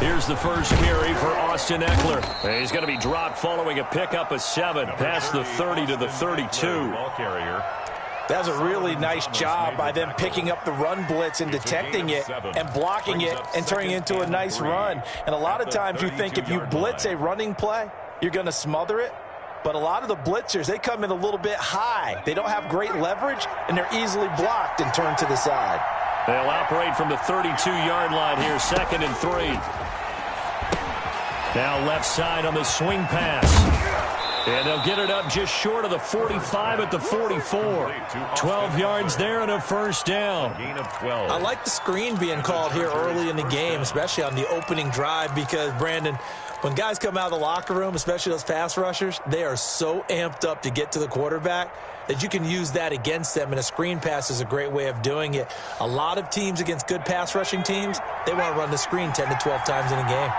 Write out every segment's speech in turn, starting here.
Here's the first carry for Austin Eckler. He's going to be dropped following a pickup of 7 past the 30 to the 32. That was a really nice job by them picking up the run blitz and detecting it and blocking it and turning it into a nice run. And a lot of times you think if you blitz a running play, you're going to smother it. But a lot of the blitzers, they come in a little bit high. They don't have great leverage, and they're easily blocked and turned to the side. They'll operate from the 32-yard line here, 2nd and 3. Now left side on the swing pass. And they'll get it up just short of the 45 at the 44. 12 yards there and a first down. I like the screen being called here early in the game, especially on the opening drive, because, Brandon, when guys come out of the locker room, especially those pass rushers, they are so amped up to get to the quarterback that you can use that against them, and a screen pass is a great way of doing it. A lot of teams against good pass rushing teams, they want to run the screen 10 to 12 times in a game.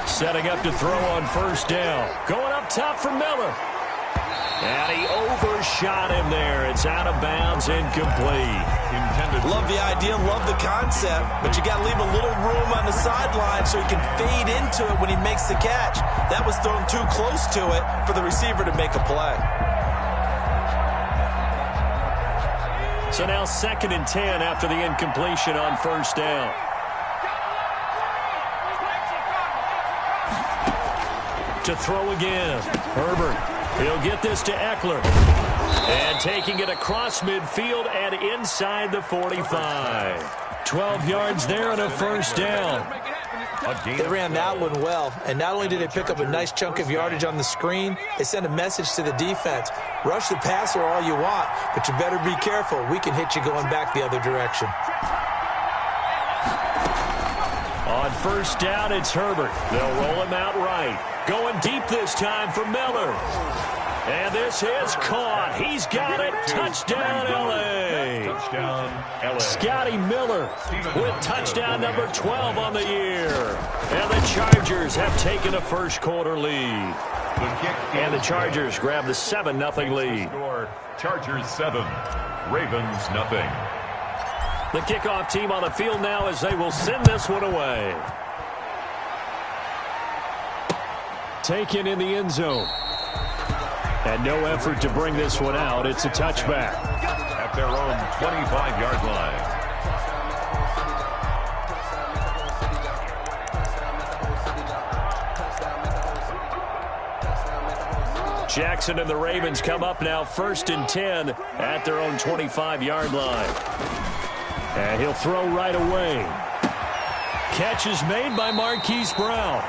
Setting up to throw on first down. Going up top for Miller. And he overshot him there. It's out of bounds, incomplete. Love the idea, love the concept, but you got to leave a little room on the sideline so he can fade into it when he makes the catch. That was thrown too close to it for the receiver to make a play. So now 2nd and 10 after the incompletion on first down. To throw again. Herbert. He'll get this to Eckler. And taking it across midfield and inside the 45. 12 yards there and a first down. They ran that one well, and not only did they pick up a nice chunk of yardage on the screen, they sent a message to the defense. Rush the passer all you want, but you better be careful. We can hit you going back the other direction. On first down, it's Herbert. They'll roll him out right. Going deep this time for Miller. And this is caught. He's got it. Touchdown, L.A. Scotty Miller with touchdown number 12 on the year. And the Chargers have taken a first quarter lead. And the Chargers grab the 7-0 lead. Chargers 7, Ravens nothing. The kickoff team on the field now as they will send this one away. Taken in the end zone. And no effort to bring this one out. It's a touchback. At their own 25-yard line. Jackson and the Ravens come up now 1st and 10 at their own 25-yard line. And he'll throw right away. Catch is made by Marquise Brown.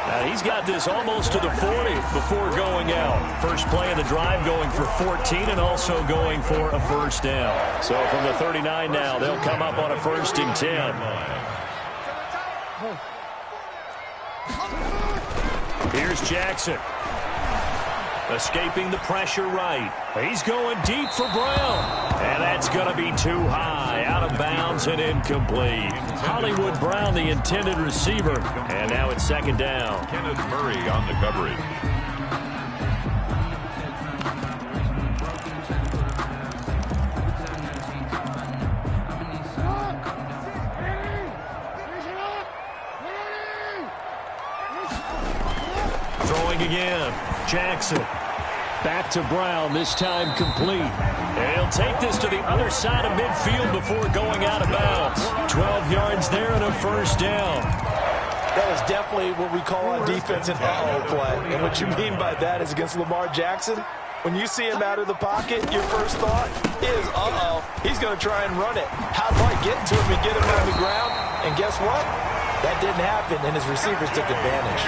Now he's got this almost to the 40 before going out. First play of the drive going for 14 and also going for a first down. So from the 39 now, they'll come up on a 1st and 10. Here's Jackson. Escaping the pressure right. He's going deep for Brown. And that's going to be too high. Out of bounds and incomplete. Hollywood Brown, the intended receiver. And now it's 2nd down. Kenneth Murray on the coverage. Throwing again. Jackson. Back to Brown, this time complete. And he'll take this to the other side of midfield before going out of bounds. 12 yards there and a first down. That was definitely what we call on defense an uh-oh play. And what you mean by that is against Lamar Jackson, when you see him out of the pocket, your first thought is, uh-oh, he's going to try and run it. How do I get to him and get him on the ground? And guess what? That didn't happen, and his receivers took advantage.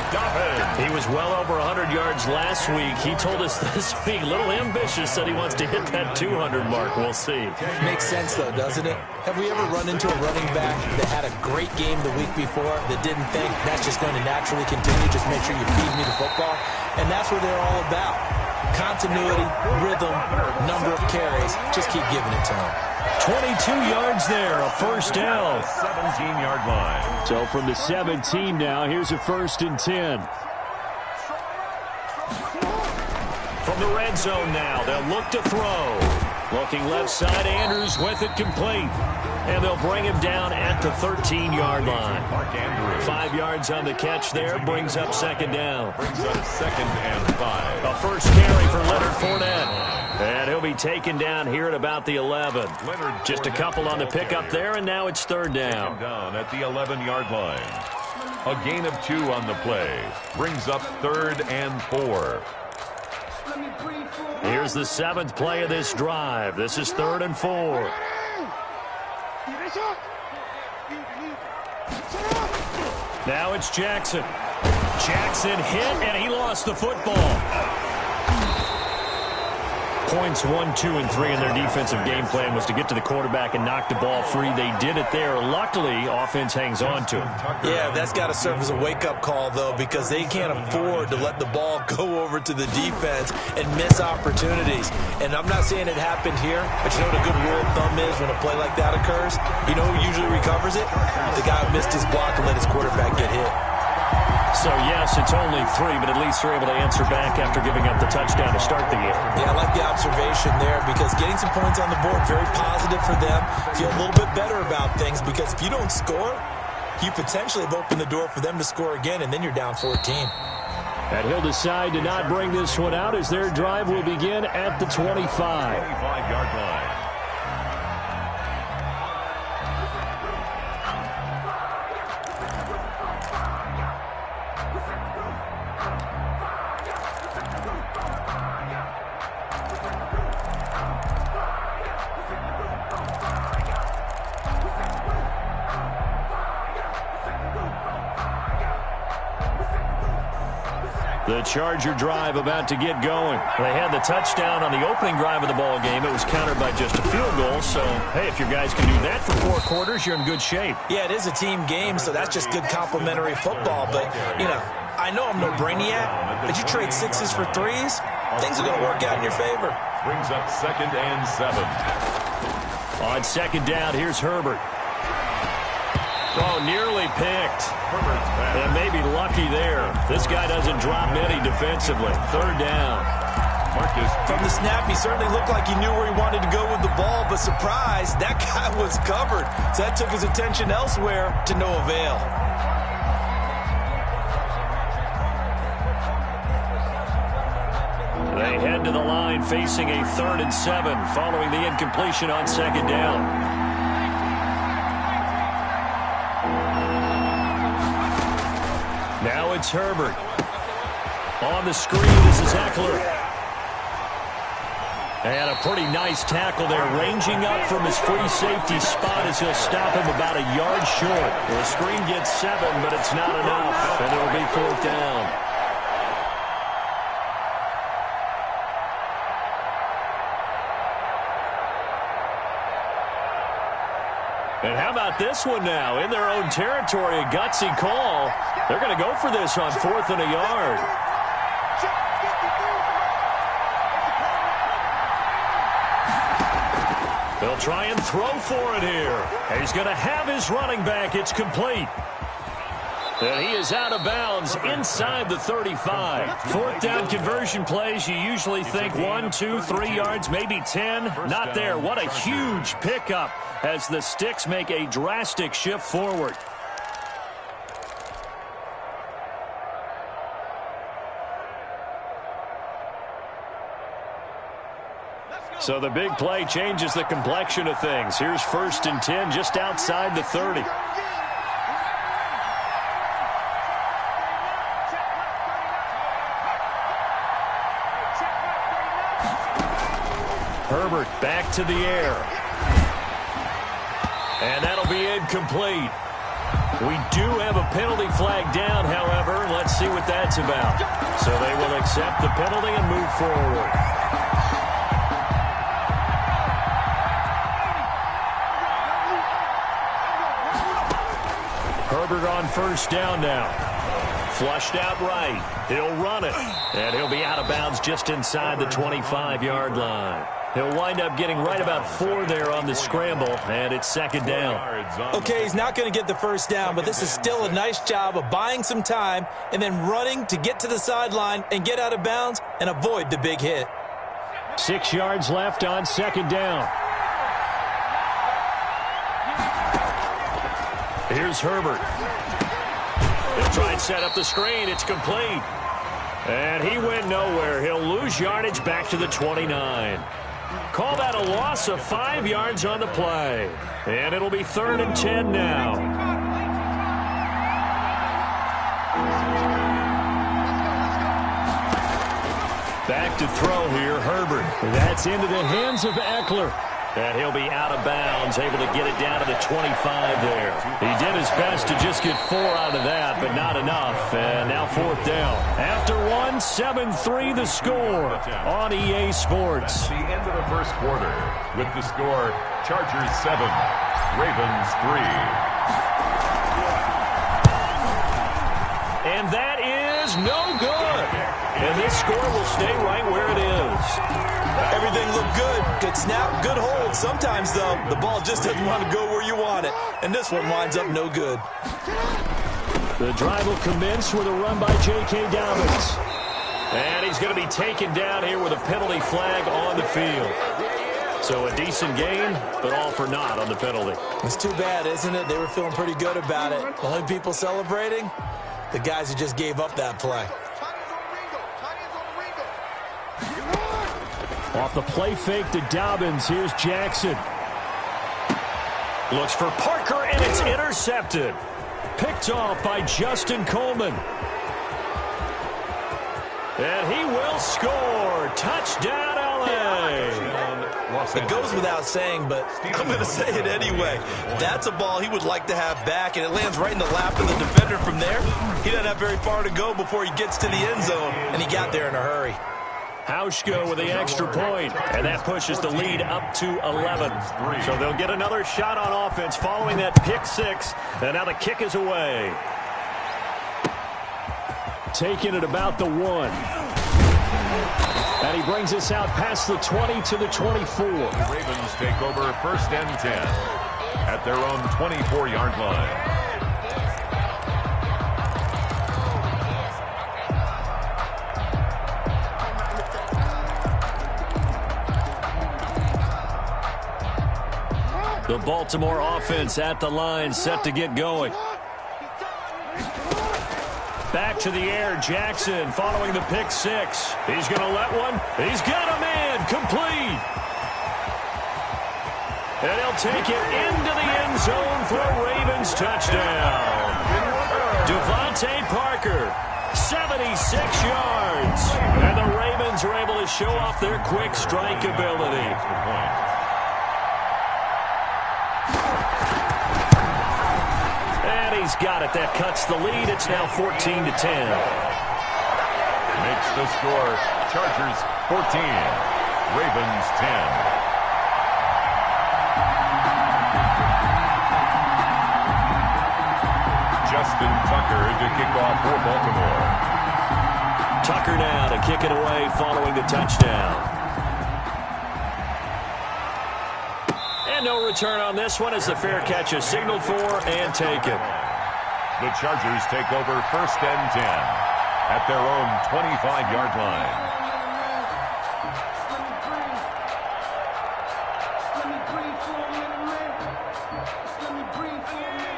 He was well over 100 yards last week. He told us this week, a little ambitious, said he wants to hit that 200 mark. We'll see. Makes sense, though, doesn't it? Have we ever run into a running back that had a great game the week before that didn't think that's just going to naturally continue? Just make sure you feed me the football. And that's what they're all about. Continuity, rhythm, number of carries. Just keep giving it to them. 22 yards there, a first down. 17-yard line. So from the 17 now, here's a 1st and 10. From the red zone now, they'll look to throw. Looking left side, Andrews with it complete. And they'll bring him down at the 13-yard line. 5 yards on the catch there, brings up 2nd down. Brings up 2nd and 5. A first carry for Leonard Fournette. And he'll be taken down here at about the 11. Just a couple on the pickup there, and now it's 3rd down. Down at the 11-yard line. A gain of 2 on the play. Brings up 3rd and 4. Here's the 7th play of this drive. This is 3rd and 4. Now it's Jackson. Jackson hit, and he lost the football. Points 1, 2, and 3 in their defensive game plan was to get to the quarterback and knock the ball free. They did it there. Luckily, offense hangs on to him. Yeah, that's got to serve as a wake-up call, though, because they can't afford to let the ball go over to the defense and miss opportunities. And I'm not saying it happened here, but you know what a good rule of thumb is when a play like that occurs? You know who usually recovers it? The guy who missed his block and let his quarterback get hit. So, yes, it's only 3, but at least they're able to answer back after giving up the touchdown to start the game. Yeah, I like the observation there because getting some points on the board, very positive for them. Feel a little bit better about things because if you don't score, you potentially have opened the door for them to score again, and then you're down 14. And he'll decide to not bring this one out as their drive will begin at the 25. 25-yard line. The Charger drive about to get going. They had the touchdown on the opening drive of the ball game. It was countered by just a field goal. So, hey, if your guys can do that for 4 quarters, you're in good shape. Yeah, it is a team game, so that's just good complimentary football. But, you know, I know I'm no brainiac, but you trade 6s for 3s, things are going to work out in your favor. Brings up 2nd and 7. On 2nd down, here's Herbert. Oh, nearly picked. And maybe lucky there. This guy doesn't drop many defensively. 3rd down. From the snap, he certainly looked like he knew where he wanted to go with the ball, but surprise, that guy was covered. So that took his attention elsewhere to no avail. They head to the line facing a 3rd and 7 following the incompletion on 2nd down. Now it's Herbert. On the screen, this is Eckler. And a pretty nice tackle there, ranging up from his free safety spot as he'll stop him about a yard short. The screen gets 7, but it's not enough, and it'll be 4th down. And how about this one now? In their own territory, a gutsy call. They're going to go for this on 4th and a yard. They'll try and throw for it here. And he's going to have his running back. It's complete. And he is out of bounds inside the 35. 4th down conversion plays, you usually think 1, 2, 3 yards, maybe 10. Not there. What a huge pickup as the Sticks make a drastic shift forward. So the big play changes the complexion of things. Here's 1st and 10 just outside the 30. Herbert back to the air. And that'll be incomplete. We do have a penalty flag down, however. Let's see what that's about. So they will accept the penalty and move forward. Herbert on first down now. Flushed out right. He'll run it. And he'll be out of bounds just inside the 25-yard line. He'll wind up getting right about 4 there on the scramble, and it's second down. Okay, he's not going to get the first down, but this is still a nice job of buying some time and then running to get to the sideline and get out of bounds and avoid the big hit. 6 yards left on second down. Here's Herbert. He'll try and set up the screen. It's complete. And he went nowhere. He'll lose yardage back to the 29. Call that a loss of 5 yards on the play. And it'll be 3rd and 10 now. Back to throw here, Herbert. That's into the hands of Eckler. And he'll be out of bounds, able to get it down to the 25 there. He did his best to just get 4 out of that, but not enough. And now 4th down. After 1, 7-3 the score on EA Sports. That's the end of the first quarter. With the score, Chargers 7, Ravens 3. And that is no good. And this score will stay right where it is. Everything looked good. Good snap, good hold. Sometimes, though, the ball just doesn't want to go where you want it. And this one winds up no good. The drive will commence with a run by J.K. Dobbins. And he's going to be taken down here with a penalty flag on the field. So a decent gain, but all for naught on the penalty. It's too bad, isn't it? They were feeling pretty good about it. The only people celebrating, the guys who just gave up that play. Off the play fake to Dobbins, here's Jackson. Looks for Parker, and it's intercepted. Picked off by Justin Coleman. And he will score. Touchdown, L.A. It goes without saying, but I'm going to say it anyway. That's a ball he would like to have back, and it lands right in the lap of the defender from there. He doesn't have very far to go before he gets to the end zone, and he got there in a hurry. Hauschka with the extra point, and that pushes the lead up to 11. So they'll get another shot on offense following that pick 6, and now the kick is away. Taking it about the 1. And he brings us out past the 20 to the 24. The Ravens take over 1st and 10 at their own 24-yard line. The Baltimore offense at the line, set to get going. Back to the air, Jackson following the pick 6. He's going to let one. He's got him in, complete. And he'll take it into the end zone for a Ravens touchdown. Devontae Parker, 76 yards. And the Ravens are able to show off their quick strike ability. He's got it. That cuts the lead. It's now 14 to 10. Makes the score Chargers 14, Ravens 10. Justin Tucker to kick off for Baltimore. Tucker now to kick it away following the touchdown. And no return on this one as the fair catch is signaled for and taken. The Chargers take over 1st and 10 at their own 25-yard line.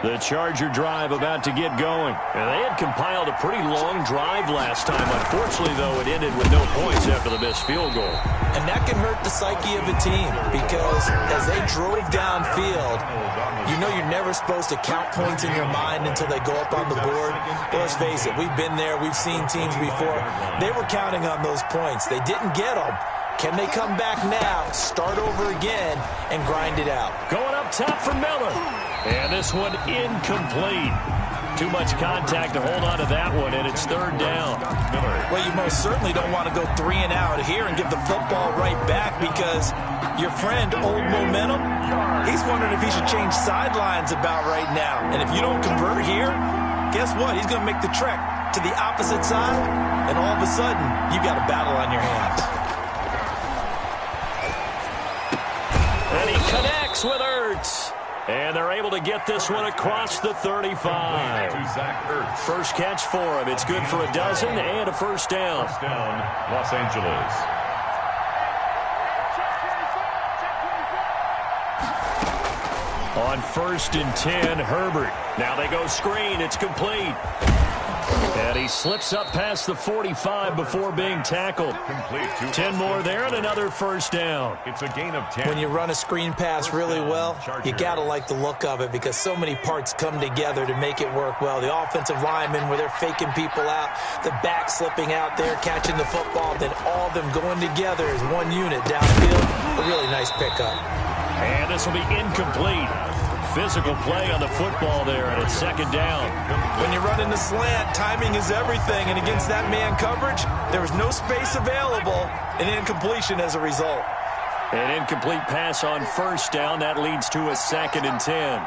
The Charger drive about to get going. And they had compiled a pretty long drive last time. Unfortunately, though, it ended with no points after the missed field goal. And that can hurt the psyche of a team because as they drove downfield, you know you're never supposed to count points in your mind until they go up on the board. But let's face it, we've been there. We've seen teams before. They were counting on those points. They didn't get them. Can they come back now, start over again, and grind it out? Going up top for Miller. And this one incomplete. Too much contact to hold on to that one, and it's third down. Well, you most certainly don't want to go 3 and out here and give the football right back, because your friend, Old Momentum, he's wondering if he should change sidelines about right now. And if you don't convert here, guess what? He's going to make the trek to the opposite side, and all of a sudden, you've got a battle on your hands. And he connects with Ertz. And they're able to get this one across the 35. First catch for him. It's good for a dozen and a first down. First down, Los Angeles. On 1st and 10, Herbert. Now they go screen. It's complete. And he slips up past the 45 before being tackled. 10 more there and another first down. It's a gain of 10. When you run a screen pass really well, you got to like the look of it, because so many parts come together to make it work well. The offensive linemen, where they're faking people out, the back slipping out there, catching the football, then all of them going together as one unit downfield. A really nice pickup. And this will be incomplete. Physical play on the football there, and it's second down. When you run in the slant, timing is everything, and against that man coverage, there was no space available, and incompletion as a result. An incomplete pass on first down. That leads to a 2nd and 10.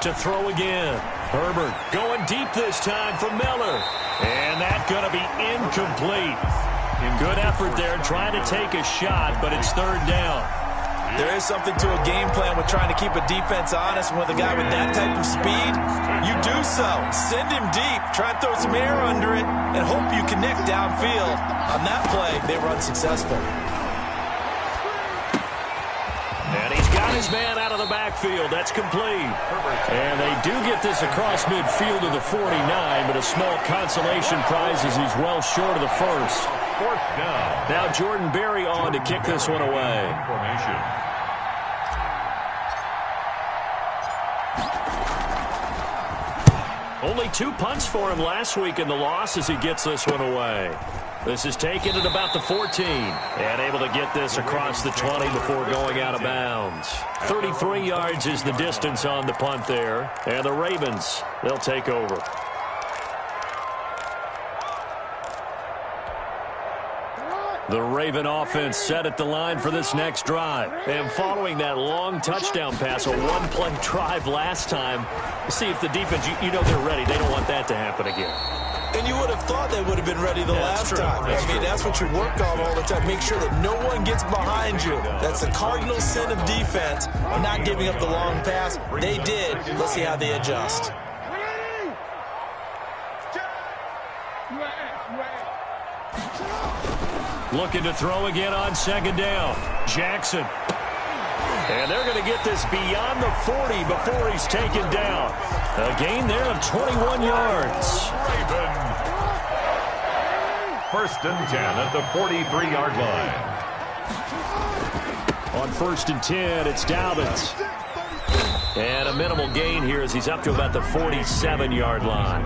To throw again. Herbert going deep this time for Miller. And that's going to be incomplete. Good effort there, trying to take a shot, but it's third down. There is something to a game plan with trying to keep a defense honest. With a guy with that type of speed, you do so. Send him deep, try and throw some air under it, and hope you connect downfield. On that play, they were unsuccessful. And he's got his man out of the backfield. That's complete. And they do get this across midfield to the 49, but a small consolation prize as he's well short of the first. Fourth down. Now Jordan Berry on to kick this one away. Formation. Only 2 punts for him last week in the loss as he gets this one away. This is taken at about the 14. And able to get this across the 20 before going out of bounds. 33 yards is the distance on the punt there. And the Ravens, they'll take over. The Raven offense set at the line for this next drive. And following that long touchdown pass, a one-play drive last time, see if the defense, you know they're ready. They don't want that to happen again. And you would have thought they would have been ready the last time. That's what you work on all the time. Make sure that no one gets behind you. That's the cardinal sin of defense, not giving up the long pass. They did. Let's see how they adjust. Looking to throw again on second down. Jackson. And they're going to get this beyond the 40 before he's taken down. A gain there of 21 yards. Raven. First and 10 at the 43-yard line. On 1st and 10, it's Dobbins. And a minimal gain here as he's up to about the 47-yard line.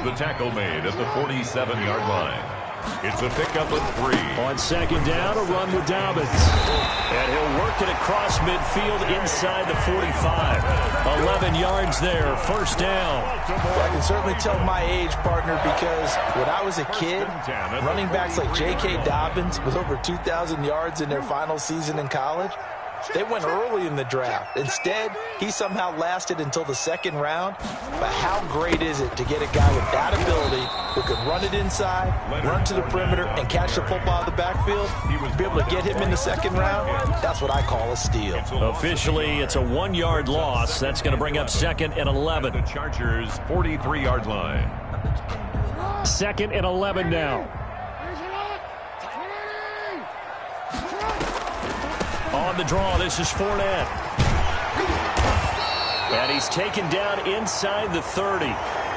The tackle made at the 47-yard line. It's a pickup of 3. On second down, a run with Dobbins. And he'll work it across midfield inside the 45. 11 yards there, first down. Well, I can certainly tell my age, partner, because when I was a kid, running backs like J.K. Dobbins with over 2,000 yards in their final season in college, they went early in the draft. Instead, he somehow lasted until the 2nd round. But how great is it to get a guy with that ability who can run it inside, run to the perimeter, and catch the football out of the backfield? Be able to get him in the 2nd round, that's what I call a steal. Officially, it's a 1-yard loss. That's going to bring up 2nd and 11. The Chargers' 43-yard line. 2nd and 11 now. On the draw, this is Fournette. And he's taken down inside the 30.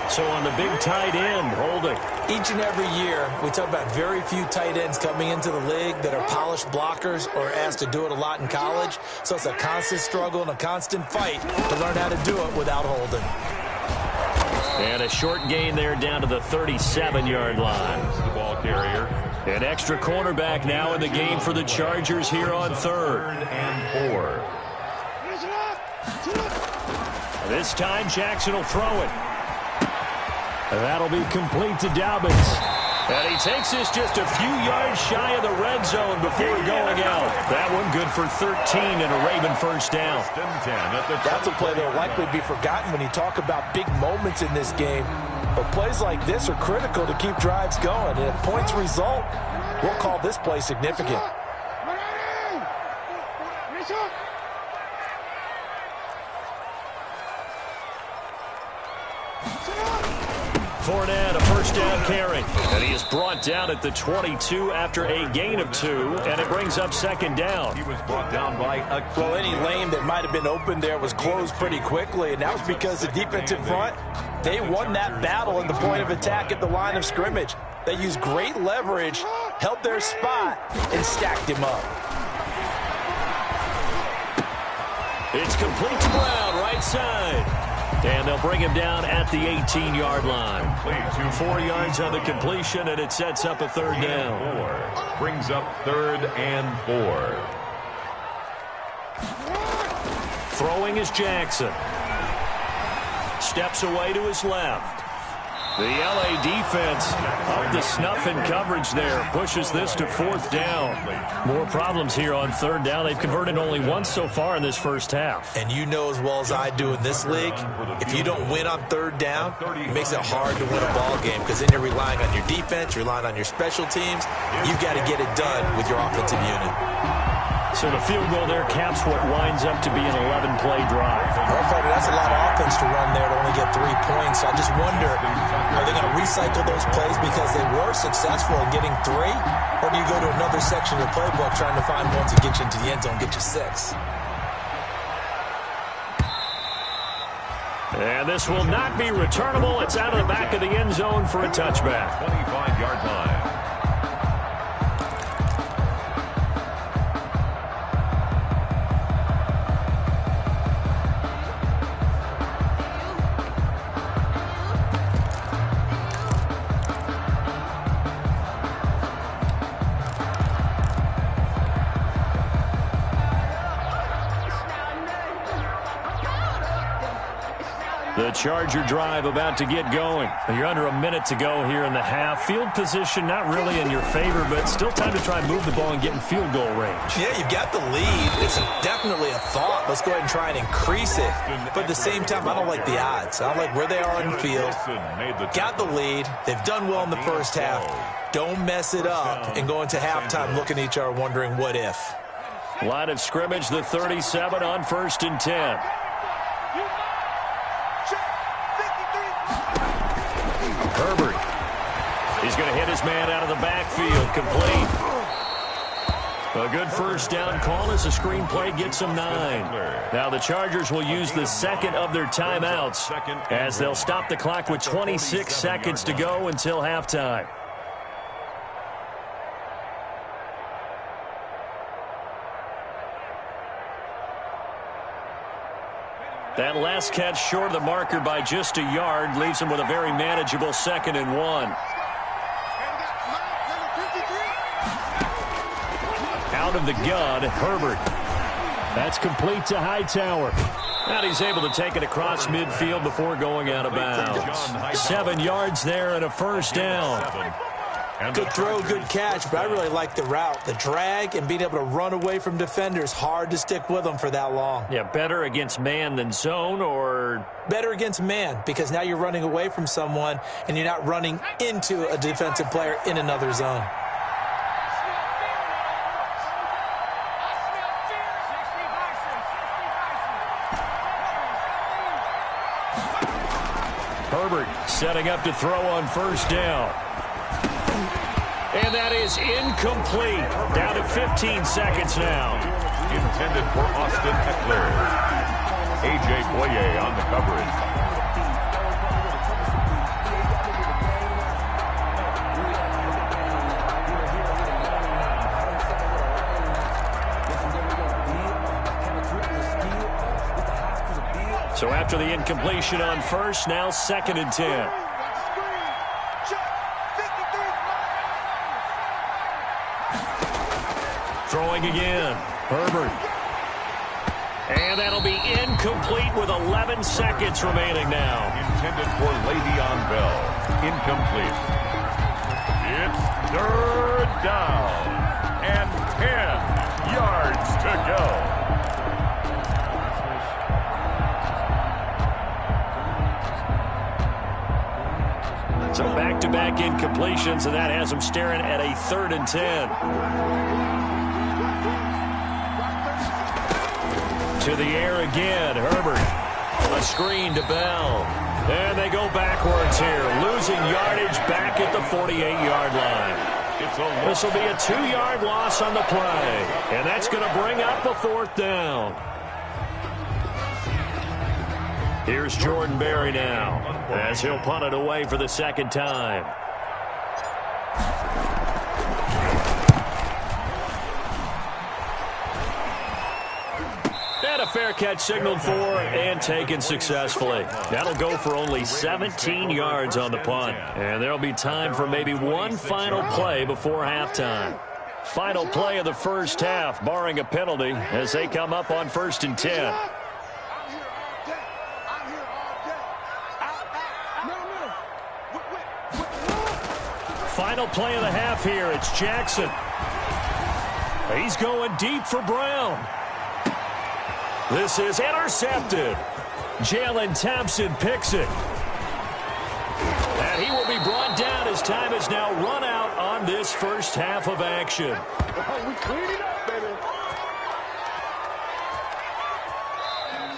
So on the big tight end, holding. Each and every year, we talk about very few tight ends coming into the league that are polished blockers or asked to do it a lot in college. So it's a constant struggle and a constant fight to learn how to do it without holding. And a short gain there down to the 37-yard line. The ball carrier. An extra cornerback now in the game for the Chargers here on third. 3rd and 4. This time Jackson will throw it. That'll be complete to Dobbins. And he takes this just a few yards shy of the red zone before going out. That one good for 13 and a Raven first down. That's a play that will likely be forgotten when you talk about big moments in this game. But plays like this are critical to keep drives going. And if points result, we'll call this play significant. Fournette, a first down carry. And he is brought down at the 22 after a gain of 2, and it brings up second down. He was brought down by a... Well, any lane that might have been open there was closed pretty quickly, and that was because the defensive front, they won that battle in the point of attack at the line of scrimmage. They used great leverage, held their spot, and stacked him up. It's complete to Brown, right side. And they'll bring him down at the 18-yard line. 4 yards on the completion, and it sets up a third down. 4 brings up 3rd and 4. Throwing is Jackson. Steps away to his left. The LA defense up to snuff in coverage there. Pushes this to 4th down. More problems here on 3rd down. They've converted only once so far in this first half. And you know as well as I do in this league, if you don't win on 3rd down, it makes it hard to win a ball game because then you're relying on your defense, you're relying on your special teams. You got to get it done with your offensive unit. So the field goal there caps what winds up to be an 11-play drive. Well, Fighter, that's a lot of offense to run there to only get 3 points. I just wonder, are they going to recycle those plays because they were successful in getting 3? Or do you go to another section of the playbook trying to find one to get you into the end zone, get you 6? And this will not be returnable. It's out of the back of the end zone for a touchback. 25-yard line. The Charger drive about to get going. You're under a minute to go here in the half. Field position not really in your favor, but still time to try and move the ball and get in field goal range. Yeah, you've got the lead. It's definitely a thought. Let's go ahead and try and increase it. But at the same time, I don't like the odds. I don't like where they are on the field. Got the lead. They've done well in the first half. Don't mess it up and go into halftime looking at each other wondering what if. Line of scrimmage, the 37 on 1st and 10. Herbert. He's going to hit his man out of the backfield. Complete. A good first down call as the screen play gets them 9. Now the Chargers will use the second of their timeouts as they'll stop the clock with 26 seconds to go until halftime. That last catch short of the marker by just a yard leaves him with a very manageable 2nd and 1. Out of the gun, Herbert. That's complete to Hightower. And he's able to take it across midfield before going out of bounds. 7 yards there and a first down. Good throw, good catch, but I really like the route. The drag and being able to run away from defenders, hard to stick with them for that long. Yeah, better against man than zone, or? Better against man, because now you're running away from someone and you're not running into a defensive player in another zone. Herbert setting up to throw on first down. And that is incomplete. Down to 15 seconds now. Intended for Austin Eckler. A.J. Boye on the coverage. So after the incompletion on first, now 2nd and 10. Throwing again. Herbert. And that'll be incomplete with 11 seconds remaining now. Intended for Le'Veon Bell. Incomplete. It's third down. And 10 yards to go. So back-to-back incompletions, and that has them staring at a 3rd and 10. To the air again, Herbert. A screen to Bell. And they go backwards here, losing yardage back at the 48-yard line. This will be a 2-yard loss on the play, and that's going to bring up a 4th down. Here's Jordan Berry now, as he'll punt it away for the 2nd time. And a fair catch signaled for and taken successfully. That'll go for only 17 yards on the punt. And there'll be time for maybe one final play before halftime. Final play of the first half, barring a penalty, as they come up on 1st and 10. Final play of the half here. It's Jackson. He's going deep for Brown. This is intercepted. Jalen Thompson picks it. And he will be brought down as time has now run out on this first half of action. We cleaned it up, baby.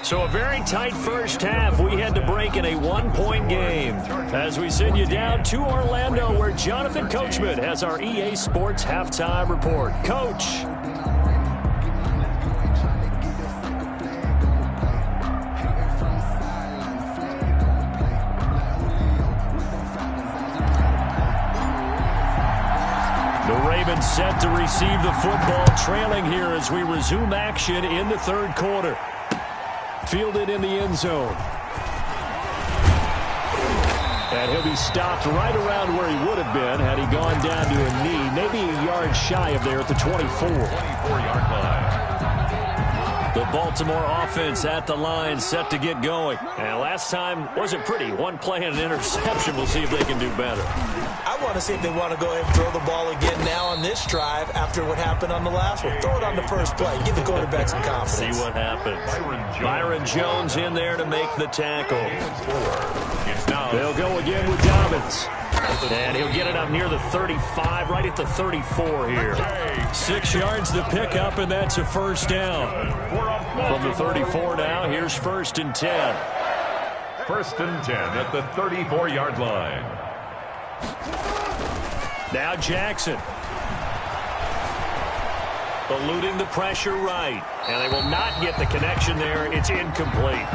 So a very tight first half. We had to break in a 1-point game. As we send you down to Orlando, where Jonathan Coachman has our EA Sports halftime report. Coach. The Ravens set to receive the football, trailing here as we resume action in the 3rd quarter. Fielded in the end zone. And he'll be stopped right around where he would have been had he gone down to a knee, maybe a yard shy of there at the 24. 24-yard line. The Baltimore offense at the line, set to get going. And last time wasn't pretty. One play and an interception. We'll see if they can do better. I want to see if they want to go ahead and throw the ball again now on this drive after what happened on the last one. Throw it on the first play. Give the quarterback some confidence. See what happens. Byron Jones in there to make the tackle. They'll go again with Dobbins. And he'll get it up near the 35, right at the 34 here. 6 yards to pick up, and that's a first down. From the 34 now, here's 1st and 10. 1st and 10 at the 34-yard line. Now Jackson. Eluding the pressure right. And they will not get the connection there. It's incomplete.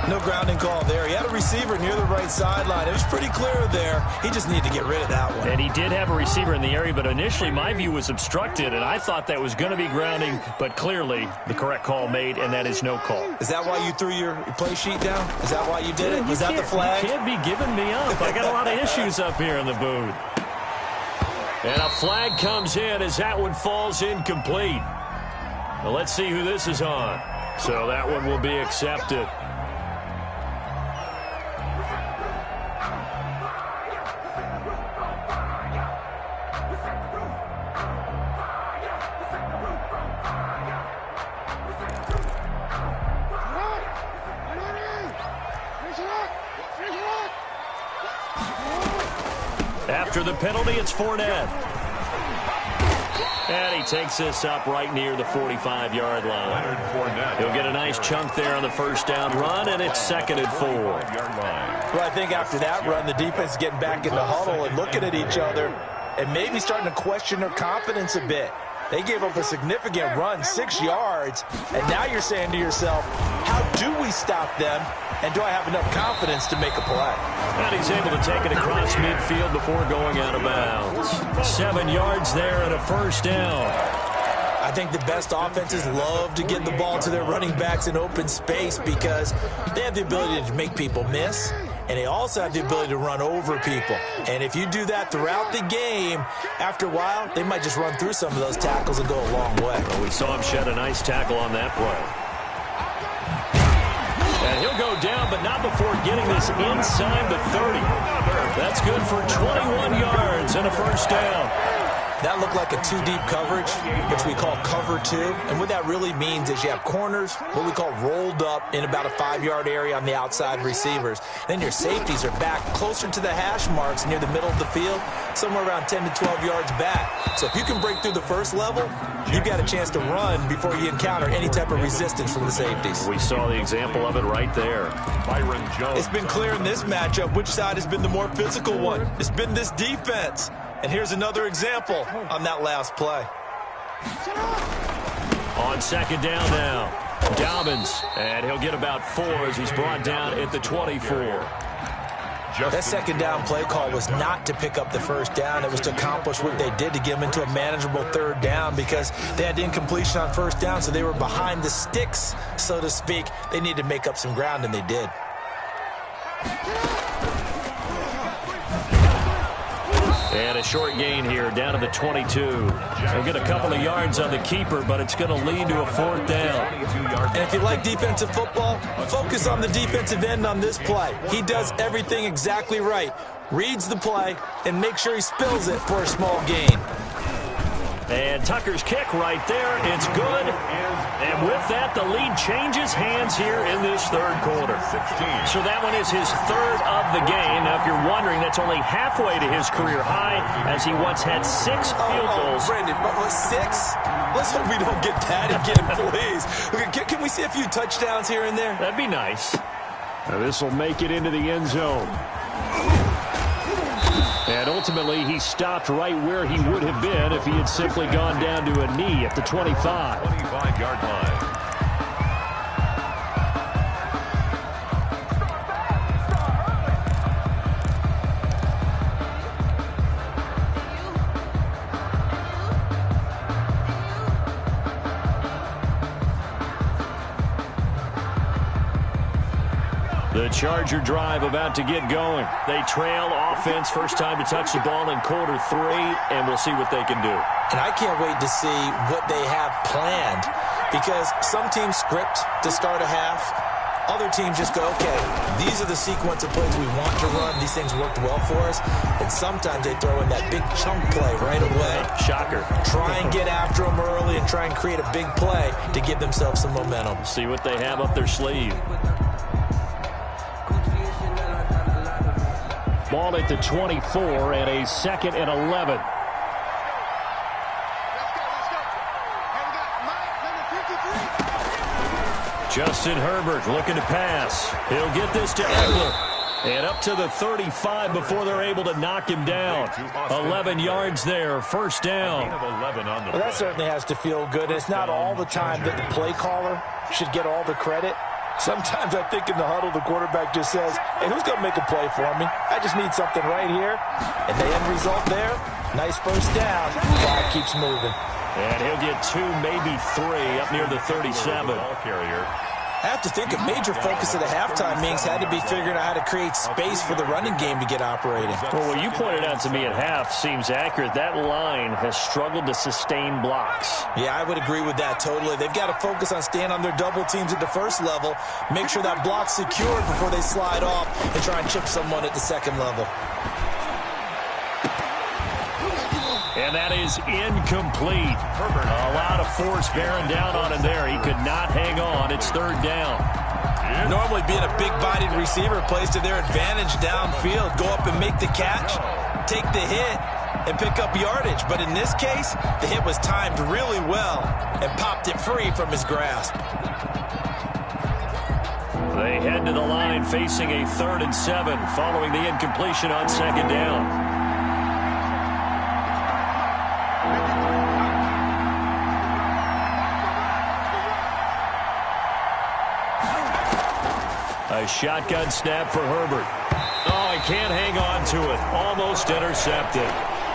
No grounding call there. He had a receiver near the right sideline. It was pretty clear there. He just needed to get rid of that one. And he did have a receiver in the area, but initially my view was obstructed, and I thought that was going to be grounding, but clearly the correct call made, and that is no call. Is that why you threw your play sheet down? Is that why you did it? Was that the flag? You can't be giving me up. I got a lot of issues up here in the booth. And a flag comes in as that one falls incomplete. Well, let's see who this is on. So that one will be accepted. After the penalty, it's Fournette. And he takes this up right near the 45-yard line. He'll get a nice chunk there on the first down run, and it's 2nd and 4. Well, I think after that run, the defense is getting back in the huddle and looking at each other and maybe starting to question their confidence a bit. They gave up a significant run, 6 yards, and now you're saying to yourself, how do we stop them, and do I have enough confidence to make a play? And he's able to take it across midfield before going out of bounds. 7 yards there and a first down. I think the best offenses love to get the ball to their running backs in open space because they have the ability to make people miss, and they also have the ability to run over people. And if you do that throughout the game, after a while, they might just run through some of those tackles and go a long way. Well, we saw him shed a nice tackle on that play. And he'll go down, but not before getting this inside the 30. That's good for 21 yards and a first down. That looked like a two-deep coverage, which we call cover two. And what that really means is you have corners, what we call rolled up in about a 5-yard area on the outside receivers. Then your safeties are back closer to the hash marks near the middle of the field, somewhere around 10 to 12 yards back. So if you can break through the first level, you've got a chance to run before you encounter any type of resistance from the safeties. We saw the example of it right there. Byron Jones. It's been clear in this matchup which side has been the more physical one. It's been this defense. And here's another example on that last play. On second down now, Dobbins, and he'll get about 4 as he's brought down at the 24. That second down play call was not to pick up the first down. It was to accomplish what they did to get them into a manageable third down because they had incompletion on first down, so they were behind the sticks, so to speak. They needed to make up some ground, and they did. And a short gain here down to the 22. They'll get a couple of yards on the keeper, but it's going to lead to a fourth down. And if you like defensive football, focus on the defensive end on this play. He does everything exactly right. Reads the play and make sure he spills it for a small gain. And Tucker's kick right there. It's good. And with that, the lead changes hands here in this third quarter. So that one is his third of the game. Now, if you're wondering, that's only halfway to his career high as he once had 6 field goals. Brandon, but was 6? Let's hope we don't get that again, please. Can we see a few touchdowns here and there? That'd be nice. Now, this will make it into the end zone. And ultimately, he stopped right where he would have been if he had simply gone down to a knee at the 25. 25-yard line. The Charger drive about to get going. They trail offense, first time to touch the ball in quarter 3, and we'll see what they can do. And I can't wait to see what they have planned because some teams script to start a half. Other teams just go, okay, these are the sequence of plays we want to run. These things worked well for us. And sometimes they throw in that big chunk play right away. Shocker. Try and get after them early and try and create a big play to give themselves some momentum. See what they have up their sleeve. Ball at the 24 and a 2nd and 11. Justin Herbert looking to pass. He'll get this to Eckler. And up to the 35 before they're able to knock him down. 11 yards there, first down. Well, that certainly has to feel good. It's not all the time that the play caller should get all the credit. Sometimes I think in the huddle, the quarterback just says, hey, who's going to make a play for me? I just need something right here. And the end result there, nice first down. Clock keeps moving. And he'll get 2, maybe 3 up near the 37. I have to think a major focus of the halftime meetings had to be figuring out how to create space for the running game to get operating. Well, what you pointed out to me at half seems accurate. That line has struggled to sustain blocks. Yeah, I would agree with that totally. They've got to focus on staying on their double teams at the first level, make sure that block's secured before they slide off and try and chip someone at the second level. And that is incomplete. A lot of force bearing down on him there. He could not hang on. It's third down. Normally being a big-bodied receiver plays to their advantage downfield. Go up and make the catch, take the hit, and pick up yardage. But in this case, the hit was timed really well and popped it free from his grasp. They head to the line facing a 3rd and 7 following the incompletion on second down. A shotgun snap for Herbert. Oh, he can't hang on to it. Almost intercepted.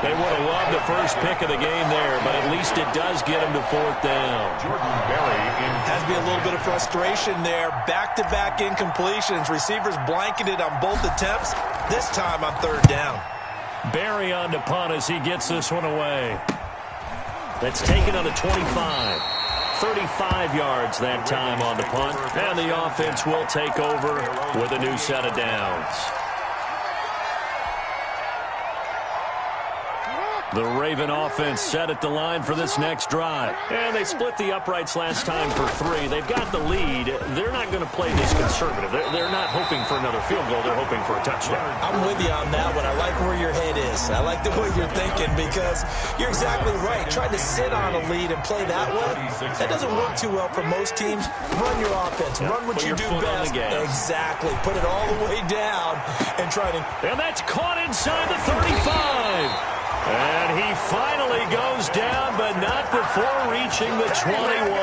They would have loved the first pick of the game there, but at least it does get them to fourth down. Has to be a little bit of frustration there. Back-to-back incompletions. Receivers blanketed on both attempts. This time on third down. Berry on to punt as he gets this one away. That's taken on the 25. 35 yards that time on the punt. And the offense will take over with a new set of downs. The Raven offense set at the line for this next drive. And they split the uprights last time for 3. They've got the lead. They're not going to play this conservative. They're not hoping for another field goal. They're hoping for a touchdown. I'm with you on that one. I like where your head is. I like the way you're thinking because you're exactly right. Trying to sit on a lead and play that way, that doesn't work too well for most teams. Run your offense. Run what you do best. Exactly. Put it all the way down and try to... And that's caught inside the 35. And he finally goes down, but not before reaching the 21.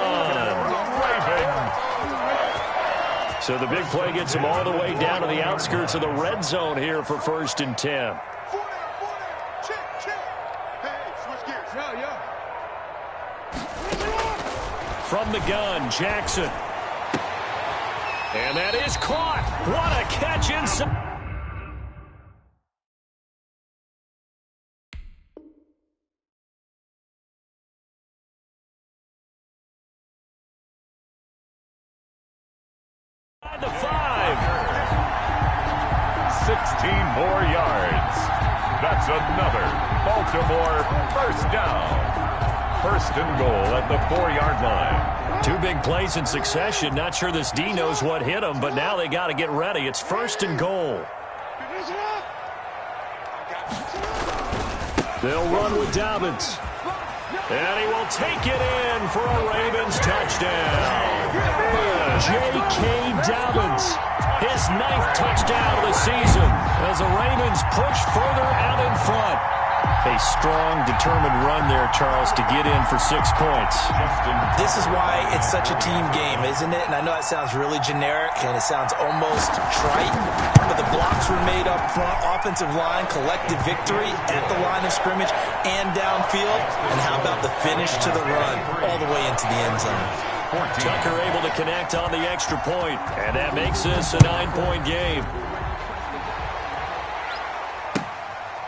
So the big play gets him all the way down to the outskirts of the red zone here for 1st and 10. From the gun, Jackson. And that is caught. What a catch inside. The 5. 16 more yards. That's another Baltimore first down. 1st and goal at the 4-yard line. 2 big plays in succession. Not sure this D knows what hit him, but now they got to get ready. It's 1st and goal. They'll run with Dobbins. And he will take it in for a Ravens touchdown. J.K. Dobbins, his 9th touchdown of the season as the Ravens push further out in front. A strong, determined run there, Charles, to get in for 6 points. This is why it's such a team game, isn't it? And I know that sounds really generic and it sounds almost trite, but the blocks were made up front, offensive line, collective victory at the line of scrimmage and downfield. And how about the finish to the run all the way into the end zone? Tucker able to connect on the extra point, and that makes this a 9-point game.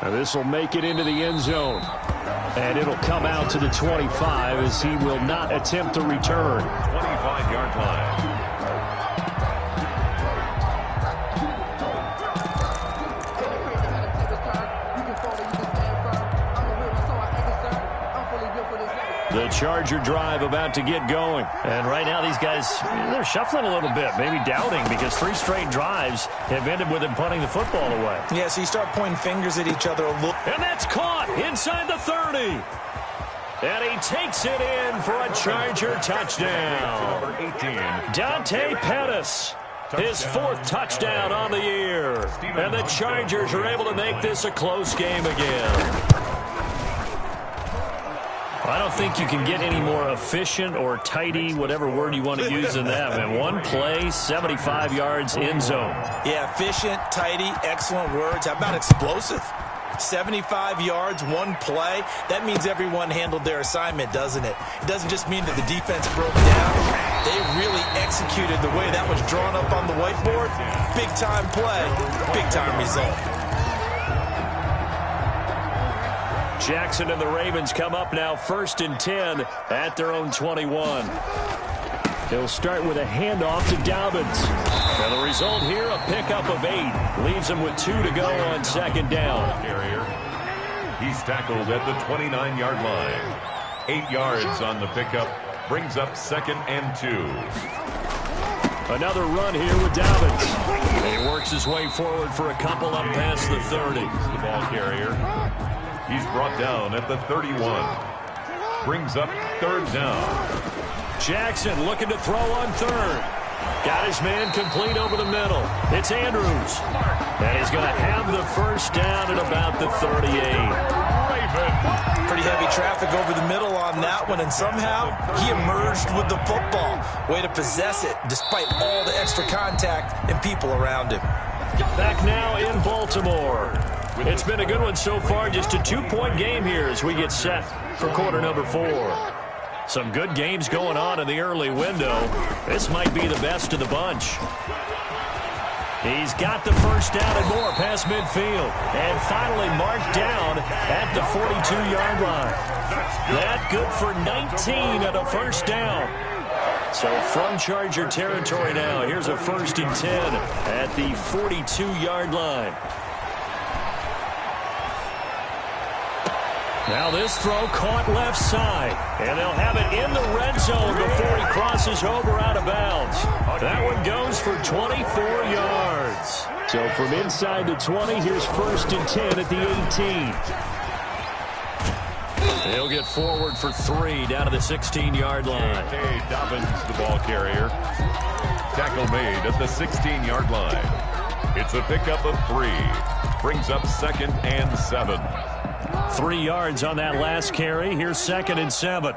Now this will make it into the end zone. And it'll come out to the 25 as he will not attempt to return. 25-yard line. The Charger drive about to get going. And right now these guys, they're shuffling a little bit, maybe doubting, because 3 straight drives have ended with him punting the football away. Yeah, so you start pointing fingers at each other a little. And that's caught inside the 30. And he takes it in for a Charger touchdown. Number 18. Dante Pettis, his 4th touchdown on the year. And the Chargers are able to make this a close game again. I don't think you can get any more efficient or tidy, whatever word you want to use in that, man. 1 play, 75 yards, end zone. Yeah, efficient, tidy, excellent words. How about explosive? 75 yards, 1 play. That means everyone handled their assignment, doesn't it? It doesn't just mean that the defense broke down. They really executed the way that was drawn up on the whiteboard. Big-time play, big-time result. Jackson and the Ravens come up now 1st and 10 at their own 21. They'll start with a handoff to Dobbins. And the result here, a pickup of 8. Leaves them with 2 to go on 2nd down. He's tackled at the 29-yard line. 8 yards on the pickup. Brings up 2nd and 2. Another run here with Dobbins. And he works his way forward for a couple up past the 30. The ball carrier. He's brought down at the 31. Brings up 3rd down. Jackson looking to throw on 3rd. Got his man complete over the middle. It's Andrews. And he's going to have the 1st down at about the 38. Pretty heavy traffic over the middle on that one, and somehow he emerged with the football. Way to possess it, despite all the extra contact and people around him. Back now in Baltimore. It's been a good one so far. Just a 2-point game here as we get set for quarter number 4. Some good games going on in the early window. This might be the best of the bunch. He's got the first down and more past midfield. And finally marked down at the 42-yard line. That good for 19 at a first down. So from Charger territory now, here's a 1st and 10 at the 42-yard line. Now this throw caught left side, and they'll have it in the red zone before he crosses over out of bounds. That one goes for 24 yards. So from inside the 20, here's 1st and 10 at the 18. He'll get forward for 3 down to the 16-yard line. Hey, Dobbins, the ball carrier. Tackle made at the 16-yard line. It's a pickup of 3. Brings up 2nd and 7. 3 yards on that last carry. Here's 2nd and 7.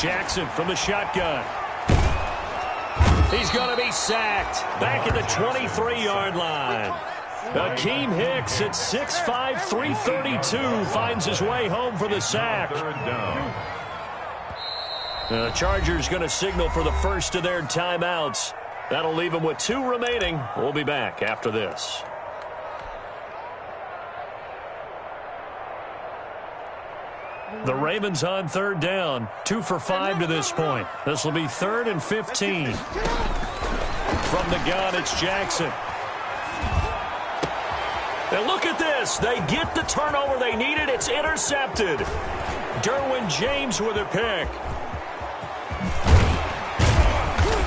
Jackson from the shotgun. He's going to be sacked. Back at the 23-yard line. Akeem Hicks at 6'5", 332 finds his way home for the sack. 3rd down. The Chargers going to signal for the first of their timeouts. That'll leave them with 2 remaining. We'll be back after this. The Ravens on 3rd down. 2 for 5 to this point. This will be 3rd and 15. From the gun, it's Jackson. And look at this. They get the turnover they needed. It's intercepted. Derwin James with a pick.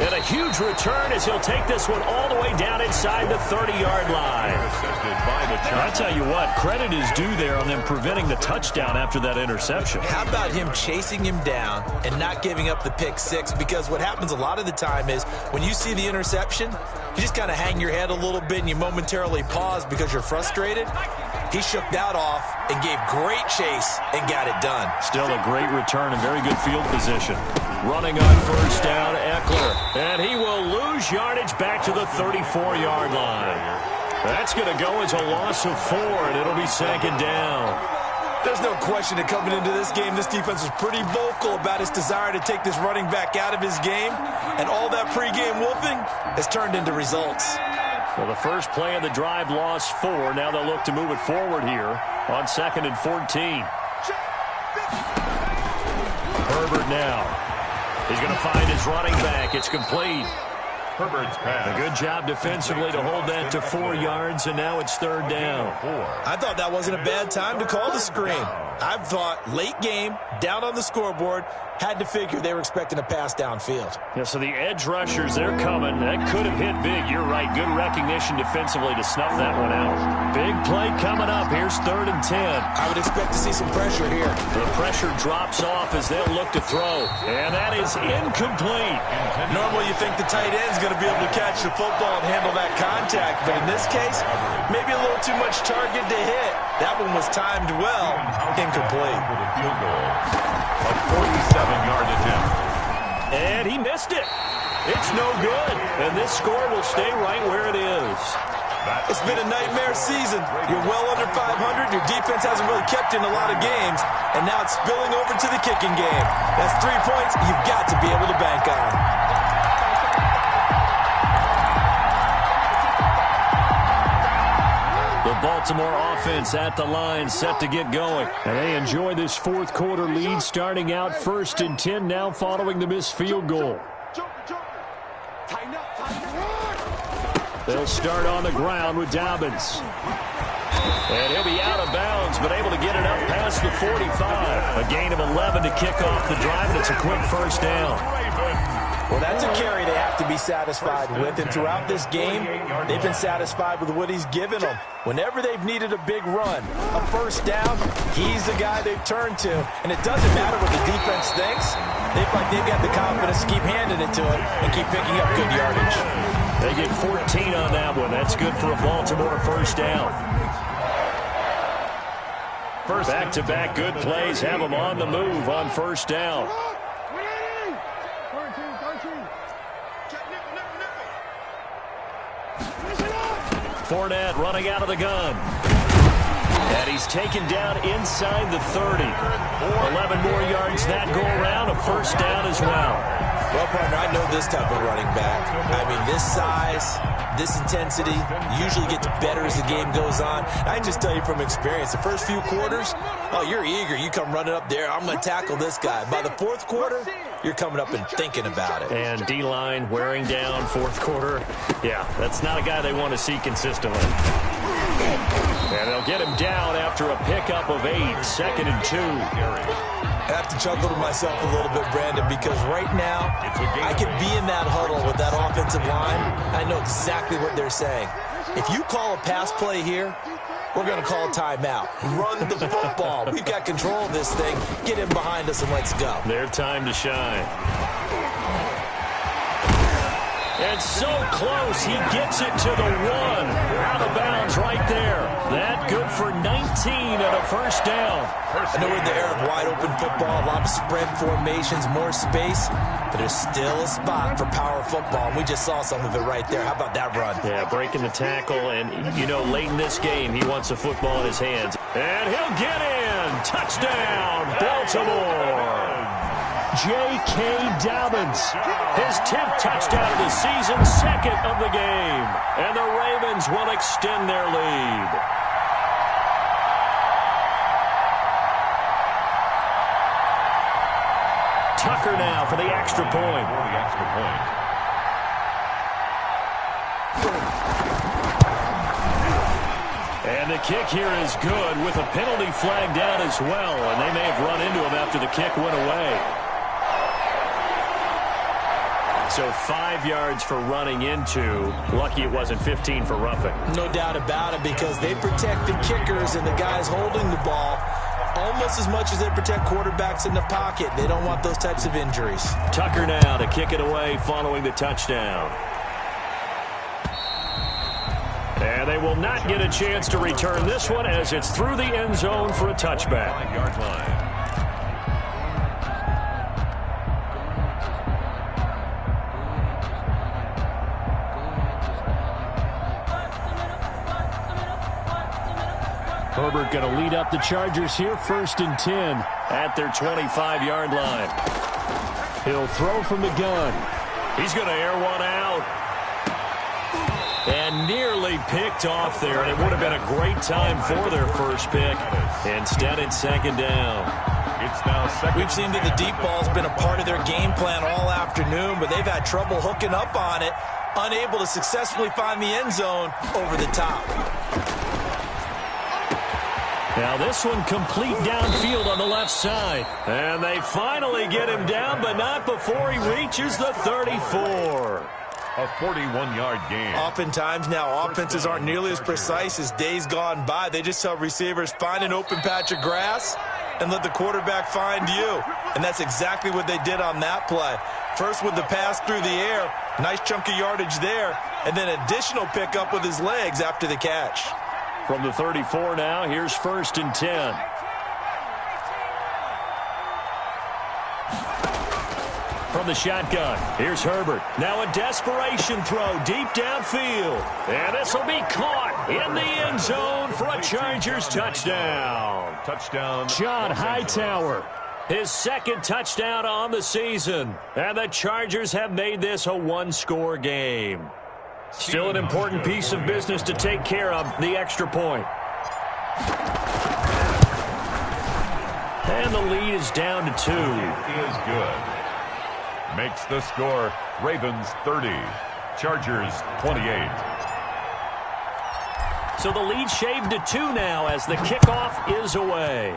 And a huge return as he'll take this one all the way down inside the 30-yard line. I'll tell you what, credit is due there on them preventing the touchdown after that interception. How about him chasing him down and not giving up the pick 6? Because what happens a lot of the time is when you see the interception, you just kind of hang your head a little bit and you momentarily pause because you're frustrated. He shook that off and gave great chase and got it done. Still a great return and very good field position. Running on 1st down, Eckler. And he will lose yardage back to the 34-yard line. That's going to go as a loss of 4, and it'll be 2nd down. There's no question that coming into this game, this defense was pretty vocal about its desire to take this running back out of his game. And all that pregame wolfing has turned into results. Well, the first play of the drive lost 4. Now they'll look to move it forward here on 2nd and 14. Herbert now. He's going to find his running back. It's complete. Herbert's pass. A good job defensively to hold that to 4 yards, and now it's 3rd down. I thought that wasn't a bad time to call the screen. I thought late game, down on the scoreboard, had to figure they were expecting a pass downfield. Yeah, so the edge rushers, they're coming. That could have hit big. You're right. Good recognition defensively to snuff that one out. Big play coming up. Here's 3rd and 10. I would expect to see some pressure here. The pressure drops off as they'll look to throw. And that is incomplete. Normally you think the tight end's going to be able to catch the football and handle that contact. But in this case, maybe a little too much target to hit. That one was timed well. Incomplete. For the field goal. A 47-yard attempt. And he missed it. It's no good. And this score will stay right where it is. It's been a nightmare season. You're well under 500. Your defense hasn't really kept you in a lot of games. And now it's spilling over to the kicking game. That's 3 points you've got to be able to bank on. The Baltimore offense at the line, set to get going. And they enjoy this 4th quarter lead, starting out 1st and 10 now following the missed field goal. They'll start on the ground with Dobbins. And he'll be out of bounds, but able to get it up past the 45. A gain of 11 to kick off the drive, and it's a quick 1st down. Well, that's a carry they have to be satisfied with. And throughout this game, they've been satisfied with what he's given them. Whenever they've needed a big run, a 1st down, he's the guy they've turned to. And it doesn't matter what the defense thinks. They feel like they've got the confidence to keep handing it to him and keep picking up good yardage. They get 14 on that one. That's good for a Baltimore 1st down. Back-to-back good plays have them on the move on 1st down. Fournette running out of the gun. And he's taken down inside the 30. 11 more yards that go around, a first down as well. Well, partner, I know this type of running back. I mean, this size, this intensity usually gets better as the game goes on. I can just tell you from experience, the first few quarters, oh, you're eager. You come running up there, I'm going to tackle this guy. By the fourth quarter, you're coming up and thinking about it. And D-line wearing down fourth quarter. Yeah, that's not a guy they want to see consistently. And they'll get him down after a pickup of 8, 2nd and 2. I have to chuckle to myself a little bit, Brandon, because right now I could be in that huddle with that offensive line. I know exactly what they're saying. If you call a pass play here, we're going to call a timeout. Run the football. We've got control of this thing. Get him behind us and let's go. Their time to shine. And so close, he gets it to the 1. Out of bounds right there. That good for 19 and a first down. I know we're in the era of wide-open football, a lot of spread formations, more space, but there's still a spot for power football, and we just saw some of it right there. How about that run? Yeah, breaking the tackle, and, you know, late in this game, he wants the football in his hands. And he'll get in. Touchdown, Baltimore. J.K. Dobbins, his 10th touchdown of the season, 2nd of the game. And the Ravens will extend their lead. Tucker now for the extra point. And the kick here is good with a penalty flag down as well. And they may have run into him after the kick went away. So 5 yards for running into. Lucky it wasn't 15 for roughing. No doubt about it, because they protect the kickers and the guys holding the ball almost as much as they protect quarterbacks in the pocket. They don't want those types of injuries. Tucker now to kick it away following the touchdown. And they will not get a chance to return this one as it's through the end zone for a touchback. 9-yard line. Herbert going to lead up the Chargers here, 1st and 10 at their 25-yard line. He'll throw from the gun. He's going to air one out. And nearly picked off there. And it would have been a great time for their first pick. Instead, it's 2nd down. It's now 2nd. We've seen that the deep ball's been a part of their game plan all afternoon, but they've had trouble hooking up on it, unable to successfully find the end zone over the top. Now this one complete downfield on the left side. And they finally get him down, but not before he reaches the 34. A 41-yard gain. Oftentimes now offenses aren't nearly as precise as days gone by. They just tell receivers, find an open patch of grass and let the quarterback find you. And that's exactly what they did on that play. First with the pass through the air, nice chunk of yardage there, and then additional pickup with his legs after the catch. From the 34 now, here's 1st and 10. From the shotgun, here's Herbert. Now a desperation throw deep downfield. And this will be caught in the end zone for a Chargers touchdown. Touchdown. John Hightower, his 2nd touchdown on the season. And the Chargers have made this a one-score game. Still an important piece of business to take care of, the extra point. And the lead is down to 2. Is good. Makes the score Ravens 30, Chargers 28. So the lead shaved to 2 now as the kickoff is away.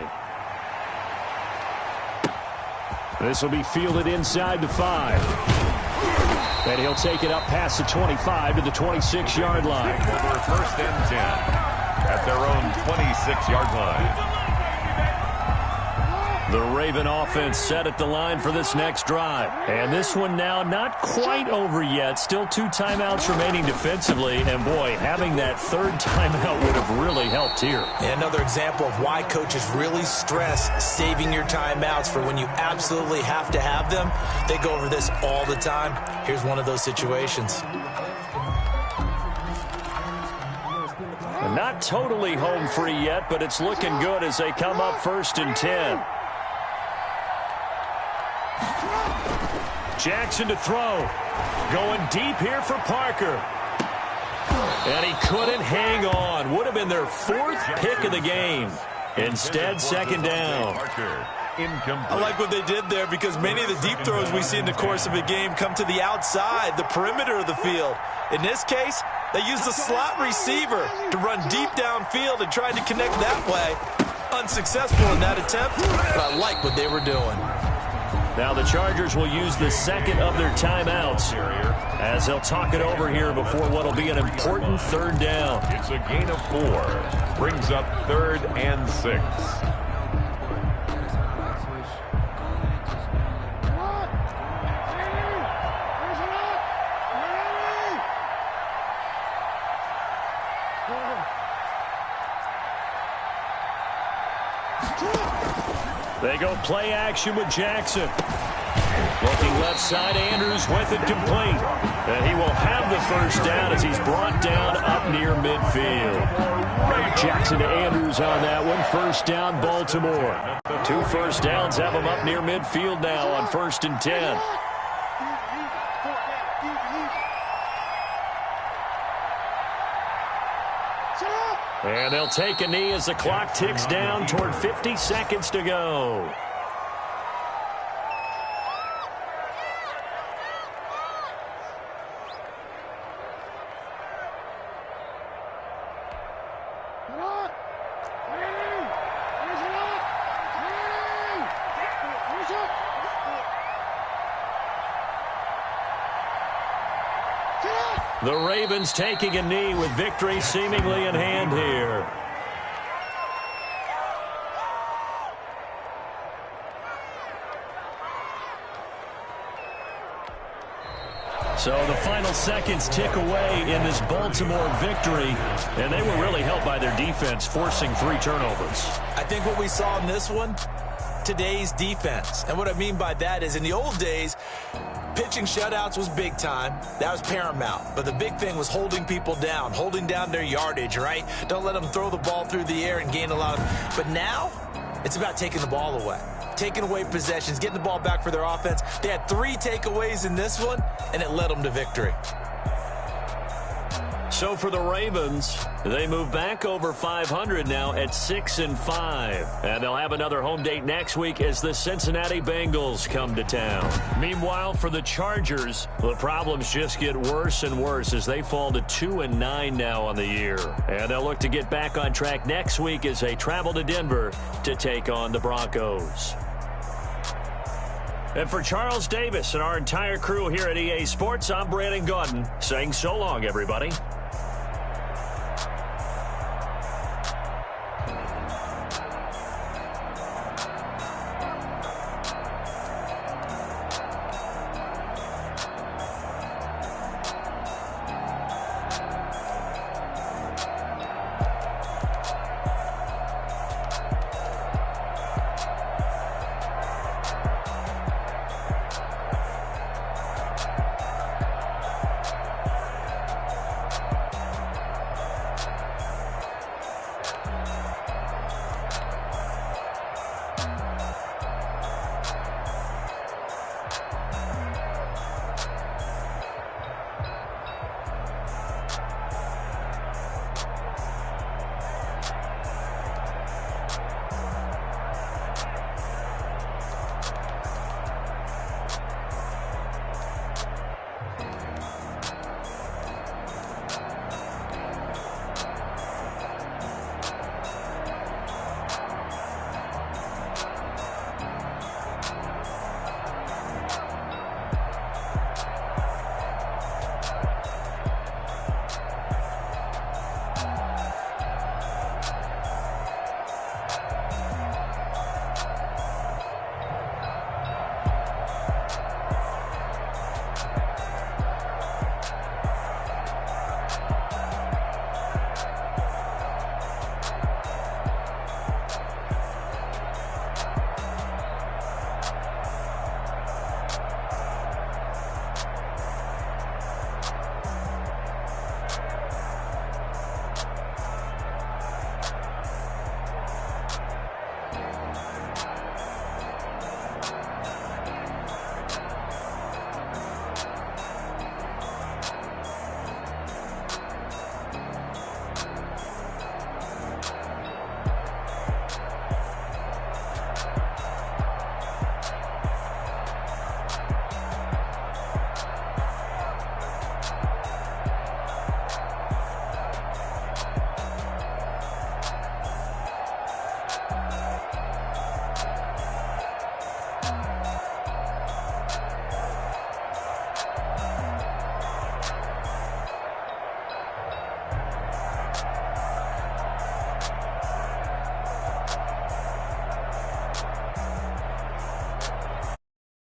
This will be fielded inside the 5. And he'll take it up past the 25 to the 26-yard line. Over 1st and 10 at their own 26-yard line. The Raven offense set at the line for this next drive. And this one now not quite over yet. Still 2 timeouts remaining defensively. And, boy, having that 3rd timeout would have really helped here. And another example of why coaches really stress saving your timeouts for when you absolutely have to have them. They go over this all the time. Here's one of those situations. Not totally home free yet, but it's looking good as they come up 1st and 10. Jackson to throw. Going deep here for Parker. And he couldn't hang on. Would have been their 4th pick of the game. Instead, 2nd down. I like what they did there because many of the deep throws we see in the course of a game come to the outside, the perimeter of the field. In this case, they used the slot receiver to run deep downfield and tried to connect that way. Unsuccessful in that attempt, but I like what they were doing. Now the Chargers will use the 2nd of their timeouts as they'll talk it over here before what will be an important 3rd down. It's a gain of 4. Brings up 3rd and 6. They go play action with Jackson. Looking left side, Andrews with it complete. And he will have the 1st down as he's brought down up near midfield. Jackson to Andrews on that one. 1st down, Baltimore. 2 first downs have him up near midfield now on 1st and 10. And they'll take a knee as the clock ticks down toward 50 seconds to go. The Ravens taking a knee with victory seemingly in hand here. So the final seconds tick away in this Baltimore victory, and they were really helped by their defense forcing 3 turnovers. I think what we saw in this one, today's defense. And what I mean by that is in the old days, pitching shutouts was big time. That was paramount. But the big thing was holding people down, holding down their yardage, right? Don't let them throw the ball through the air and gain a lot of... But now, it's about taking the ball away. Taking away possessions, getting the ball back for their offense. They had 3 takeaways in this one, and it led them to victory. So for the Ravens, they move back over 500 now at 6-5. And they'll have another home date next week as the Cincinnati Bengals come to town. Meanwhile, for the Chargers, the problems just get worse and worse as they fall to 2-9 now on the year. And they'll look to get back on track next week as they travel to Denver to take on the Broncos. And for Charles Davis and our entire crew here at EA Sports, I'm Brandon Gaudin saying so long, everybody.